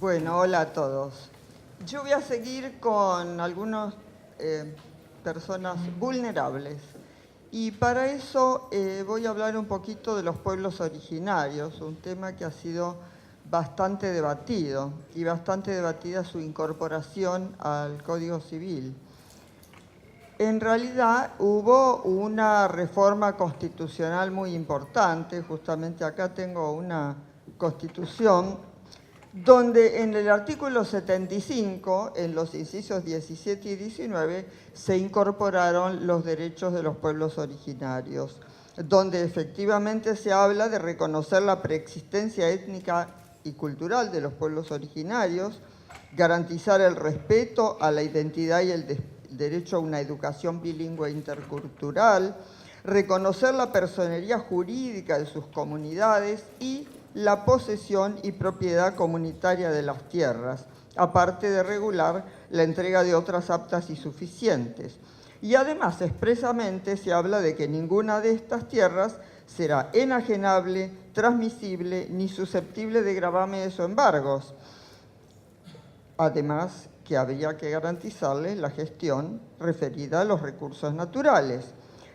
Bueno, hola a todos. Yo voy a seguir con algunas personas vulnerables y para eso voy a hablar un poquito de los pueblos originarios, un tema que ha sido bastante debatido y bastante debatida su incorporación al Código Civil. En realidad hubo una reforma constitucional muy importante, justamente acá tengo una constitución, donde en el artículo 75, en los incisos 17 y 19, se incorporaron los derechos de los pueblos originarios, donde efectivamente se habla de reconocer la preexistencia étnica y cultural de los pueblos originarios, garantizar el respeto a la identidad y el derecho a una educación bilingüe intercultural, reconocer la personería jurídica de sus comunidades y la posesión y propiedad comunitaria de las tierras, aparte de regular la entrega de otras aptas y suficientes. Y además, expresamente se habla de que ninguna de estas tierras será enajenable, transmisible, ni susceptible de gravames o embargos. Además, que habría que garantizarles la gestión referida a los recursos naturales.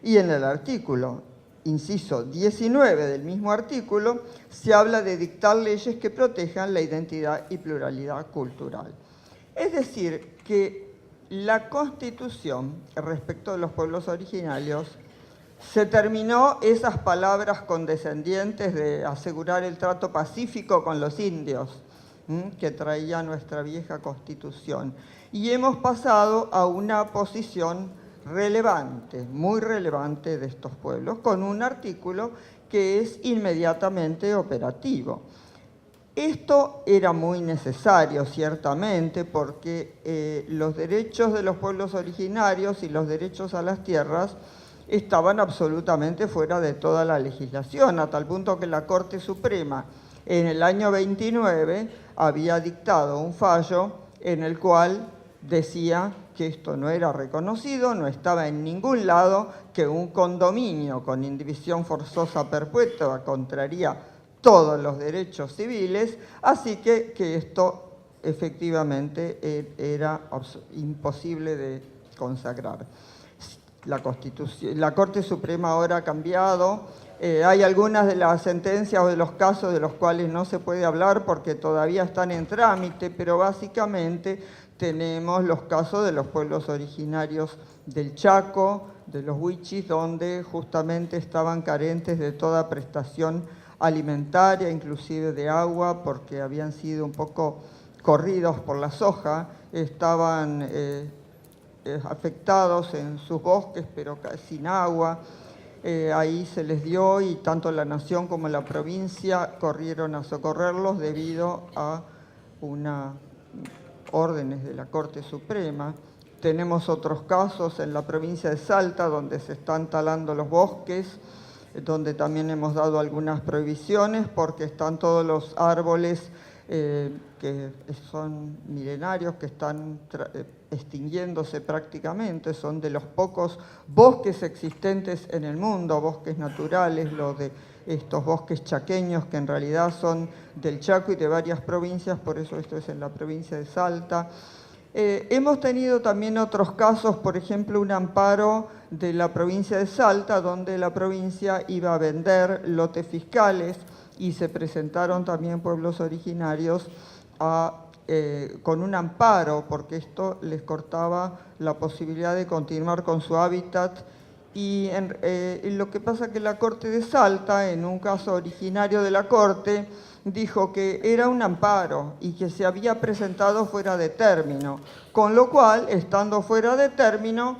Y en el artículo, inciso 19 del mismo artículo, se habla de dictar leyes que protejan la identidad y pluralidad cultural. Es decir, que la Constitución, respecto de los pueblos originarios, se terminó esas palabras condescendientes de asegurar el trato pacífico con los indios, que traía nuestra vieja Constitución. Y hemos pasado a una posición relevante, muy relevante de estos pueblos, con un artículo que es inmediatamente operativo. Esto era muy necesario, ciertamente, porque los derechos de los pueblos originarios y los derechos a las tierras estaban absolutamente fuera de toda la legislación, a tal punto que la Corte Suprema en el año 29 había dictado un fallo en el cual decía que esto no era reconocido, no estaba en ningún lado, que un condominio con indivisión forzosa perpetua contraría todos los derechos civiles, así que esto efectivamente era imposible de consagrar. La Corte Suprema ahora ha cambiado. Hay algunas de las sentencias o de los casos de los cuales no se puede hablar porque todavía están en trámite, pero básicamente tenemos los casos de los pueblos originarios del Chaco, de los Huichis, donde justamente estaban carentes de toda prestación alimentaria, inclusive de agua, porque habían sido un poco corridos por la soja, estaban afectados en sus bosques, pero sin agua. Ahí se les dio y tanto la nación como la provincia corrieron a socorrerlos debido a unas órdenes de la Corte Suprema. Tenemos otros casos en la provincia de Salta donde se están talando los bosques, donde también hemos dado algunas prohibiciones porque están todos los árboles que son milenarios, que están extinguiéndose prácticamente, son de los pocos bosques existentes en el mundo, bosques naturales, los de estos bosques chaqueños que en realidad son del Chaco y de varias provincias, por eso esto es en la provincia de Salta. Hemos tenido también otros casos, por ejemplo, un amparo de la provincia de Salta, donde la provincia iba a vender lotes fiscales y se presentaron también pueblos originarios con un amparo, porque esto les cortaba la posibilidad de continuar con su hábitat. Y lo que pasa es que la Corte de Salta, en un caso originario de la Corte, dijo que era un amparo y que se había presentado fuera de término, con lo cual, estando fuera de término,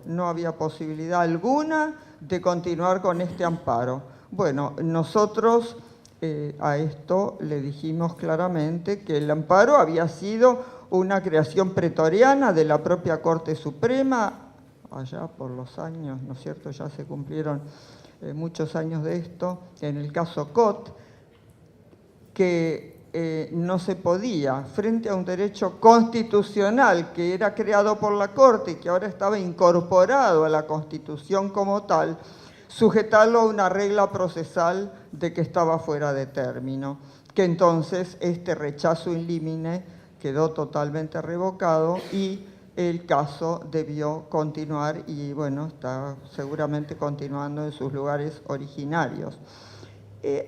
no había posibilidad alguna de continuar con este amparo. Bueno, nosotros a esto le dijimos claramente que el amparo había sido una creación pretoriana de la propia Corte Suprema, allá por los años, ¿no es cierto?, ya se cumplieron muchos años de esto, en el caso Cot, que no se podía, frente a un derecho constitucional que era creado por la Corte y que ahora estaba incorporado a la Constitución como tal, sujetarlo a una regla procesal de que estaba fuera de término, que entonces este rechazo in limine quedó totalmente revocado y el caso debió continuar y bueno, está seguramente continuando en sus lugares originarios.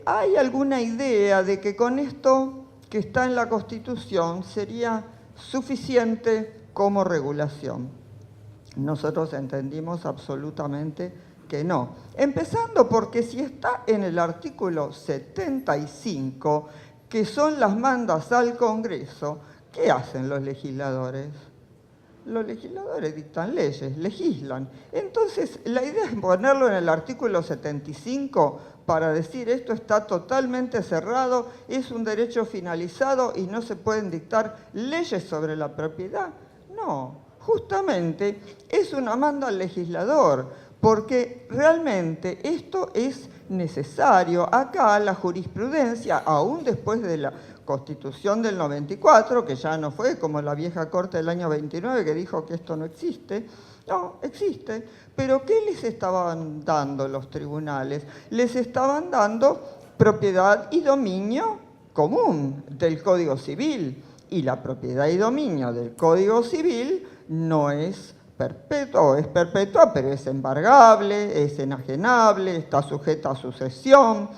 ¿Hay alguna idea de que con esto que está en la Constitución sería suficiente como regulación? Nosotros entendimos absolutamente que no. Empezando porque si está en el artículo 75, que son las mandas al Congreso, ¿qué hacen los legisladores? Los legisladores dictan leyes, legislan. Entonces, la idea es ponerlo en el artículo 75 para decir esto está totalmente cerrado, es un derecho finalizado y no se pueden dictar leyes sobre la propiedad. No, justamente es una manda al legislador, porque realmente esto es necesario. Acá la jurisprudencia, aún después de la Constitución del 94, que ya no fue como la vieja Corte del año 29 que dijo que esto no existe, no, existe. Pero ¿qué les estaban dando los tribunales? Les estaban dando propiedad y dominio común del Código Civil. Y la propiedad y dominio del Código Civil no es perpetua, o es perpetua, pero es embargable, es enajenable, está sujeta a sucesión.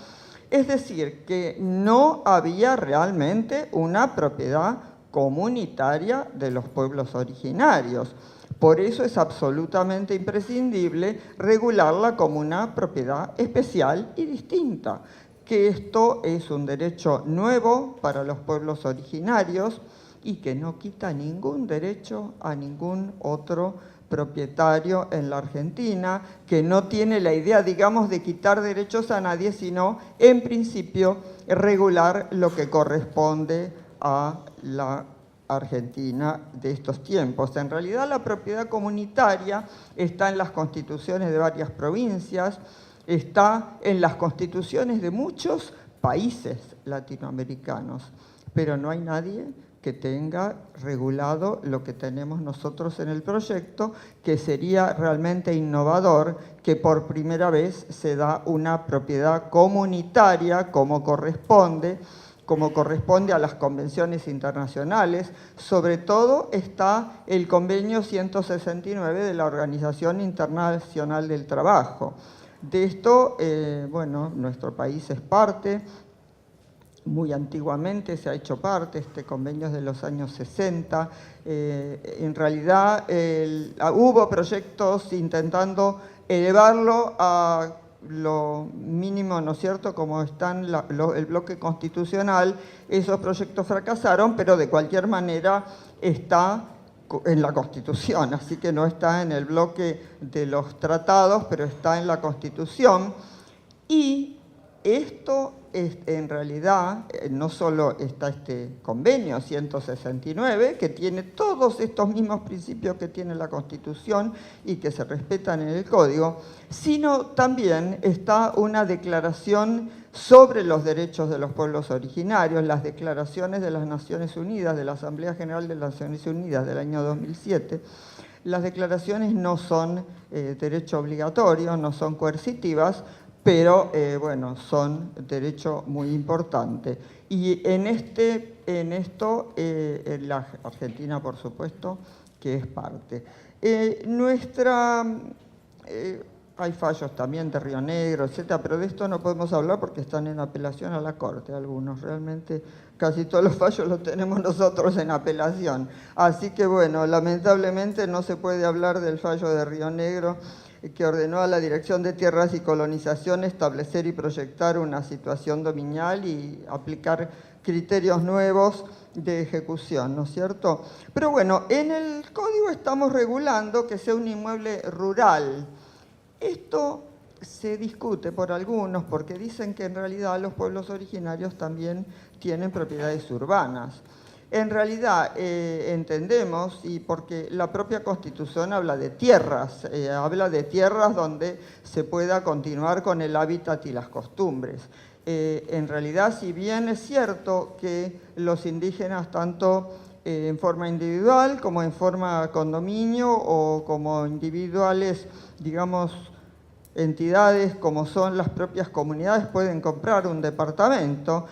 Es decir, que no había realmente una propiedad comunitaria de los pueblos originarios. Por eso es absolutamente imprescindible regularla como una propiedad especial y distinta, que esto es un derecho nuevo para los pueblos originarios y que no quita ningún derecho a ningún otro propietario en la Argentina, que no tiene la idea, digamos, de quitar derechos a nadie, sino, en principio, regular lo que corresponde a la Argentina de estos tiempos. En realidad, la propiedad comunitaria está en las constituciones de varias provincias, está en las constituciones de muchos países latinoamericanos, pero no hay nadie que tenga regulado lo que tenemos nosotros en el proyecto, que sería realmente innovador, que por primera vez se da una propiedad comunitaria como corresponde a las convenciones internacionales. Sobre todo está el convenio 169 de la Organización Internacional del Trabajo. De esto, bueno, nuestro país es parte. Muy antiguamente se ha hecho parte, este convenio es de los años 60. En realidad hubo proyectos intentando elevarlo a lo mínimo, ¿no es cierto?, como está en el bloque constitucional. Esos proyectos fracasaron, pero de cualquier manera está en la Constitución, así que no está en el bloque de los tratados, pero está en la Constitución. Y esto en realidad no solo está este convenio 169, que tiene todos estos mismos principios que tiene la Constitución y que se respetan en el Código, sino también está una declaración sobre los derechos de los pueblos originarios, las declaraciones de las Naciones Unidas, de la Asamblea General de las Naciones Unidas del año 2007. Las declaraciones no son derecho obligatorio, no son coercitivas, pero bueno, son derecho muy importante. Y en esto, la Argentina, por supuesto, que es parte. Hay fallos también de Río Negro, etcétera, pero de esto no podemos hablar porque están en apelación a la Corte algunos. Realmente casi todos los fallos los tenemos nosotros en apelación. Así que bueno, lamentablemente no se puede hablar del fallo de Río Negro, que ordenó a la Dirección de Tierras y Colonización establecer y proyectar una situación dominial y aplicar criterios nuevos de ejecución, ¿no es cierto? Pero bueno, en el Código estamos regulando que sea un inmueble rural. Esto se discute por algunos porque dicen que en realidad los pueblos originarios también tienen propiedades urbanas. En realidad entendemos, y porque la propia Constitución habla de tierras donde se pueda continuar con el hábitat y las costumbres. En realidad, si bien es cierto que los indígenas, tanto en forma individual como en forma condominio o como individuales, digamos, entidades como son las propias comunidades pueden comprar un departamento.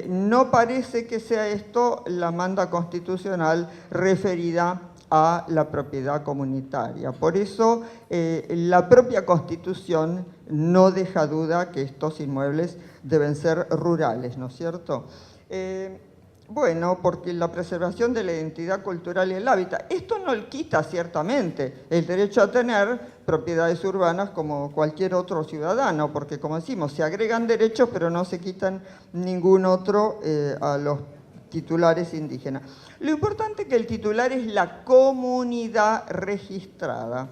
No parece que sea esto la manda constitucional referida a la propiedad comunitaria. Por eso la propia Constitución no deja duda que estos inmuebles deben ser rurales, ¿no es cierto? Bueno, porque la preservación de la identidad cultural y el hábitat, esto no le quita ciertamente el derecho a tener propiedades urbanas como cualquier otro ciudadano, porque como decimos, se agregan derechos pero no se quitan ningún otro a los titulares indígenas. Lo importante es que el titular es la comunidad registrada.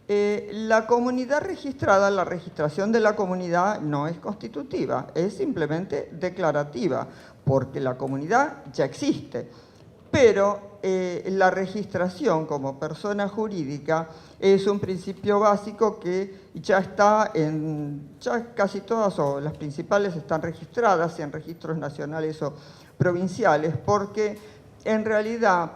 La comunidad registrada, la registración de la comunidad no es constitutiva, es simplemente declarativa, porque la comunidad ya existe. Pero la registración como persona jurídica es un principio básico que ya está ya casi todas o las principales están registradas en registros nacionales o provinciales, porque en realidad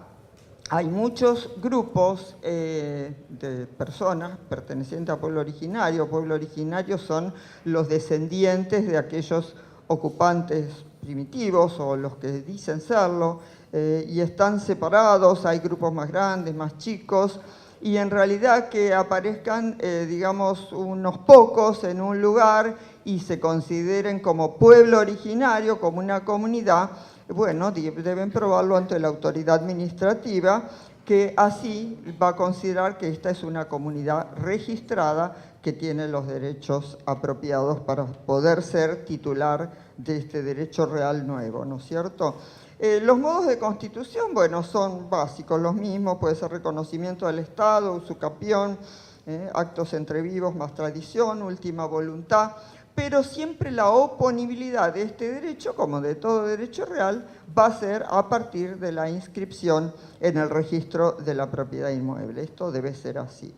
hay muchos grupos de personas pertenecientes a pueblo originario. Pueblo originario son los descendientes de aquellos ocupantes primitivos o los que dicen serlo, y están separados, hay grupos más grandes, más chicos, y en realidad que aparezcan, digamos, unos pocos en un lugar y se consideren como pueblo originario, como una comunidad, bueno, deben probarlo ante la autoridad administrativa, que así va a considerar que esta es una comunidad registrada que tiene los derechos apropiados para poder ser titular de este derecho real nuevo, ¿no es cierto? Los modos de constitución, bueno, son básicos, los mismos, puede ser reconocimiento del Estado, usucapión, actos entre vivos más tradición, última voluntad, pero siempre la oponibilidad de este derecho, como de todo derecho real, va a ser a partir de la inscripción en el registro de la propiedad inmueble. Esto debe ser así.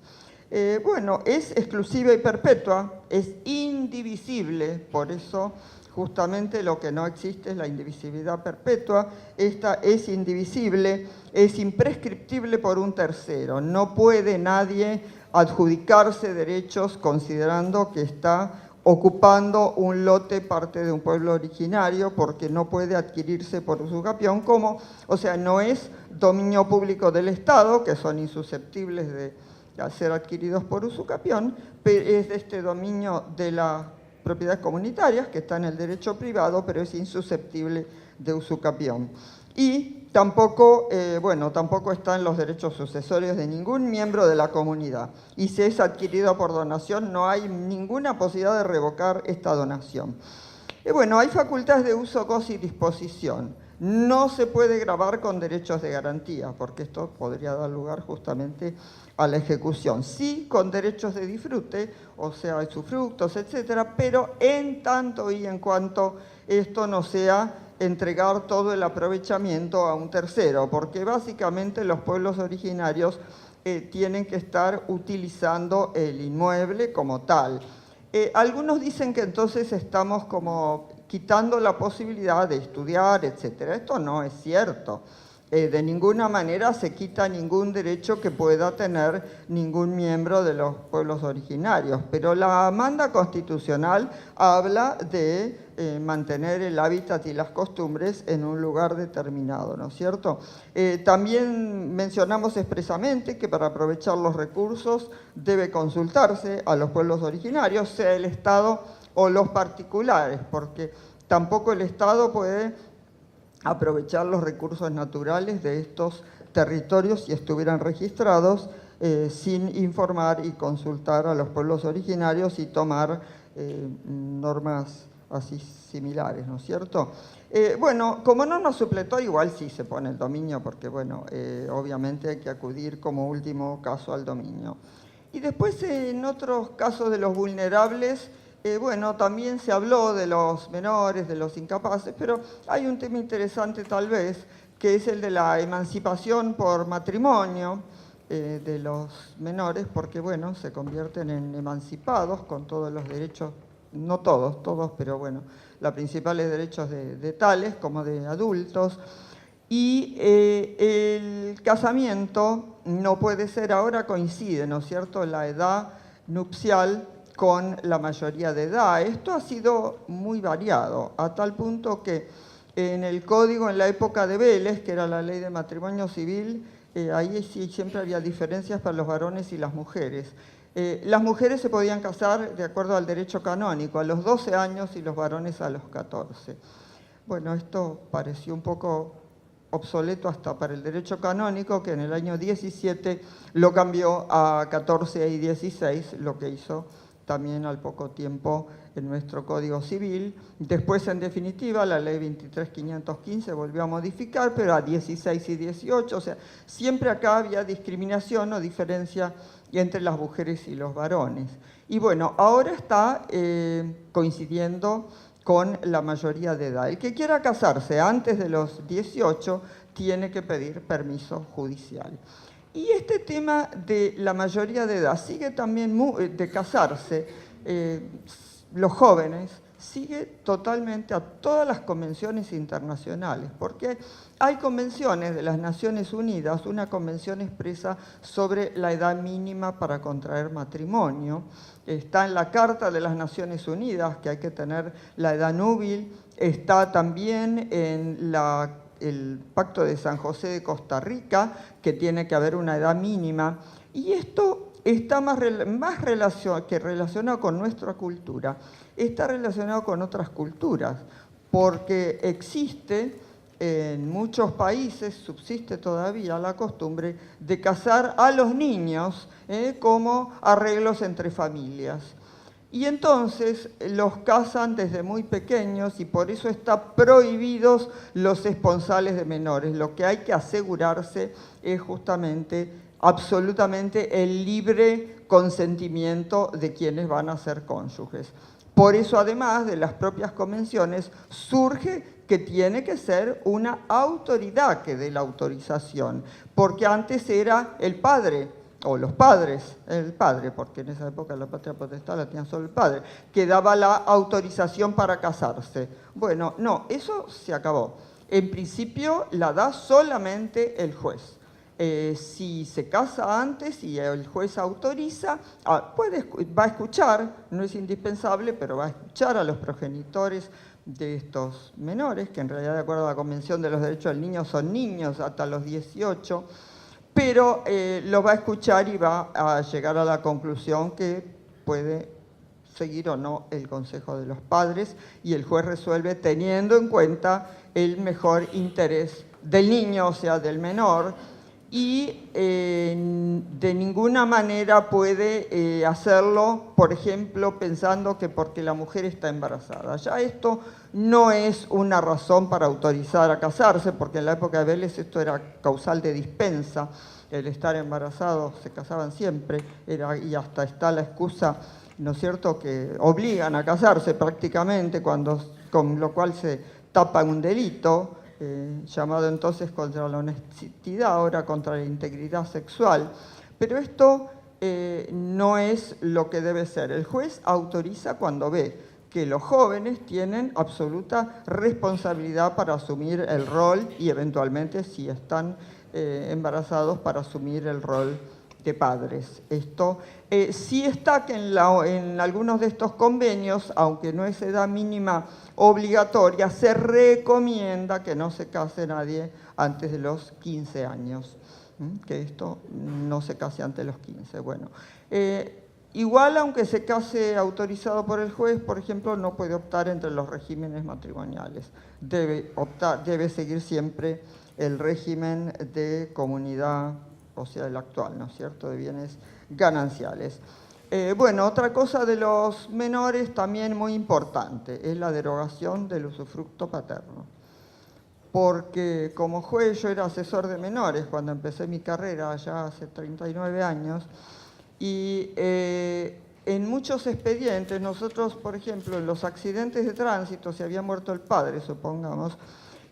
Bueno, es exclusiva y perpetua, es indivisible, por eso justamente lo que no existe es la indivisibilidad perpetua. Esta es indivisible, es imprescriptible por un tercero. No puede nadie adjudicarse derechos considerando que está ocupando un lote parte de un pueblo originario, porque no puede adquirirse por usucapión, o sea, no es dominio público del Estado, que son insusceptibles de ser adquiridos por usucapión, pero es este dominio de las propiedades comunitarias, que está en el derecho privado, pero es insusceptible de usucapión. Y tampoco, tampoco están los derechos sucesorios de ningún miembro de la comunidad. Y si es adquirido por donación, no hay ninguna posibilidad de revocar esta donación. Bueno, hay facultades de uso, goce y disposición. No se puede gravar con derechos de garantía, porque esto podría dar lugar justamente a la ejecución. Sí, con derechos de disfrute, o sea, usufructos, etcétera, pero en tanto y en cuanto esto no sea entregar todo el aprovechamiento a un tercero, porque básicamente los pueblos originarios tienen que estar utilizando el inmueble como tal. Algunos dicen que entonces estamos como quitando la posibilidad de estudiar, etcétera. Esto no es cierto. De ninguna manera se quita ningún derecho que pueda tener ningún miembro de los pueblos originarios, pero la manda constitucional habla de mantener el hábitat y las costumbres en un lugar determinado, ¿no es cierto? También mencionamos expresamente que para aprovechar los recursos debe consultarse a los pueblos originarios, sea el Estado o los particulares, porque tampoco el Estado puede aprovechar los recursos naturales de estos territorios si estuvieran registrados sin informar y consultar a los pueblos originarios y tomar normas así similares, ¿no es cierto? Bueno, como no nos supletó, igual sí se pone el dominio, porque bueno, obviamente hay que acudir como último caso al dominio. Y después en otros casos de los vulnerables, bueno, también se habló de los menores, de los incapaces, pero hay un tema interesante tal vez, que es el de la emancipación por matrimonio de los menores, porque bueno, se convierten en emancipados con todos los derechos, no todos, pero bueno, los principales derechos de tales como de adultos. Y el casamiento no puede ser, ahora coincide, ¿no es cierto?, la edad nupcial con la mayoría de edad. Esto ha sido muy variado, a tal punto que en el código, en la época de Vélez, que era la ley de matrimonio civil, ahí sí siempre había diferencias para los varones y las mujeres. Las mujeres se podían casar de acuerdo al derecho canónico, a los 12 años y los varones a los 14. Bueno, esto pareció un poco obsoleto hasta para el derecho canónico, que en el año 17 lo cambió a 14 y 16, lo que hizo también al poco tiempo en nuestro Código Civil. Después, en definitiva, la ley 23.515 volvió a modificar, pero a 16 y 18, o sea, siempre acá había discriminación o diferencia entre las mujeres y los varones. Y bueno, ahora está coincidiendo con la mayoría de edad. El que quiera casarse antes de los 18 tiene que pedir permiso judicial. Y este tema de la mayoría de edad sigue también, de casarse, los jóvenes, sigue totalmente a todas las convenciones internacionales, porque hay convenciones de las Naciones Unidas, una convención expresa sobre la edad mínima para contraer matrimonio, está en la Carta de las Naciones Unidas, que hay que tener la edad núbil, está también en el Pacto de San José de Costa Rica, que tiene que haber una edad mínima, y esto está más relacionado con nuestra cultura, está relacionado con otras culturas, porque existe en muchos países, subsiste todavía la costumbre de casar a los niños como arreglos entre familias. Y entonces los casan desde muy pequeños y por eso están prohibidos los esponsales de menores. Lo que hay que asegurarse es justamente absolutamente el libre consentimiento de quienes van a ser cónyuges. Por eso, además de las propias convenciones, surge que tiene que ser una autoridad que dé la autorización, porque antes era el padre, o los padres, el padre, porque en esa época la patria potestad la tenía solo el padre, que daba la autorización para casarse. Bueno, no, eso se acabó. En principio la da solamente el juez. Si se casa antes y el juez autoriza, va a escuchar, no es indispensable, pero va a escuchar a los progenitores de estos menores, que en realidad de acuerdo a la Convención de los Derechos del Niño son niños hasta los 18, pero lo va a escuchar y va a llegar a la conclusión que puede seguir o no el consejo de los padres y el juez resuelve teniendo en cuenta el mejor interés del niño, o sea, del menor, y de ninguna manera puede hacerlo, por ejemplo, pensando que porque la mujer está embarazada. Ya esto no es una razón para autorizar a casarse, porque en la época de Vélez esto era causal de dispensa, el estar embarazado, se casaban siempre, y hasta está la excusa, ¿no es cierto?, que obligan a casarse prácticamente, con lo cual se tapa un delito, llamado entonces contra la honestidad, ahora contra la integridad sexual. Pero esto no es lo que debe ser. El juez autoriza cuando ve que los jóvenes tienen absoluta responsabilidad para asumir el rol y eventualmente, si están embarazados, para asumir el rol de padres. Esto sí está que en algunos de estos convenios, aunque no es edad mínima obligatoria, se recomienda que no se case nadie antes de los 15 años, que esto no se case antes de los 15. Bueno, igual aunque se case autorizado por el juez, por ejemplo, no puede optar entre los regímenes matrimoniales. Debe seguir siempre el régimen de comunidad, o sea, el actual, ¿no es cierto?, de bienes gananciales. Bueno, otra cosa de los menores también muy importante es la derogación del usufructo paterno. Porque como juez yo era asesor de menores cuando empecé mi carrera, ya hace 39 años, y en muchos expedientes, nosotros, por ejemplo, en los accidentes de tránsito, se había muerto el padre, supongamos,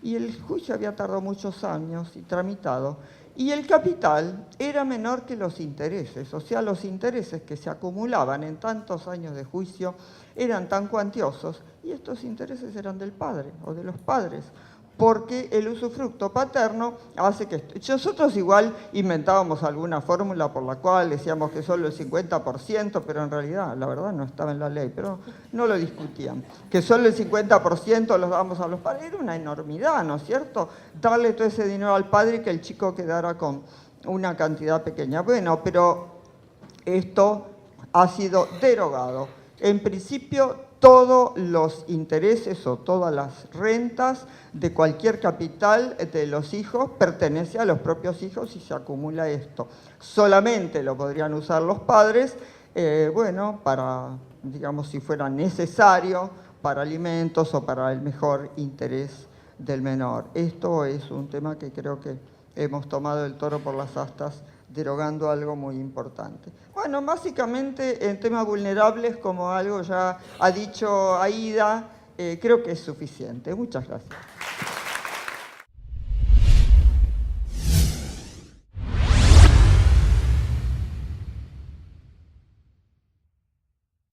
y el juicio había tardado muchos años y tramitado, y el capital era menor que los intereses, o sea, los intereses que se acumulaban en tantos años de juicio eran tan cuantiosos, y estos intereses eran del padre o de los padres, porque el usufructo paterno hace que... Nosotros igual inventábamos alguna fórmula por la cual decíamos que solo el 50%, pero en realidad, la verdad, no estaba en la ley, pero no lo discutían. Que solo el 50% los dábamos a los padres, era una enormidad, ¿no es cierto? Darle todo ese dinero al padre y que el chico quedara con una cantidad pequeña. Bueno, pero esto ha sido derogado. En principio, todos los intereses o todas las rentas de cualquier capital de los hijos pertenece a los propios hijos y se acumula esto. Solamente lo podrían usar los padres, bueno, para, digamos, si fuera necesario, para alimentos o para el mejor interés del menor. Esto es un tema que creo que hemos tomado el toro por las astas, derogando algo muy importante. Bueno, básicamente en temas vulnerables, como algo ya ha dicho Aida, creo que es suficiente. Muchas gracias.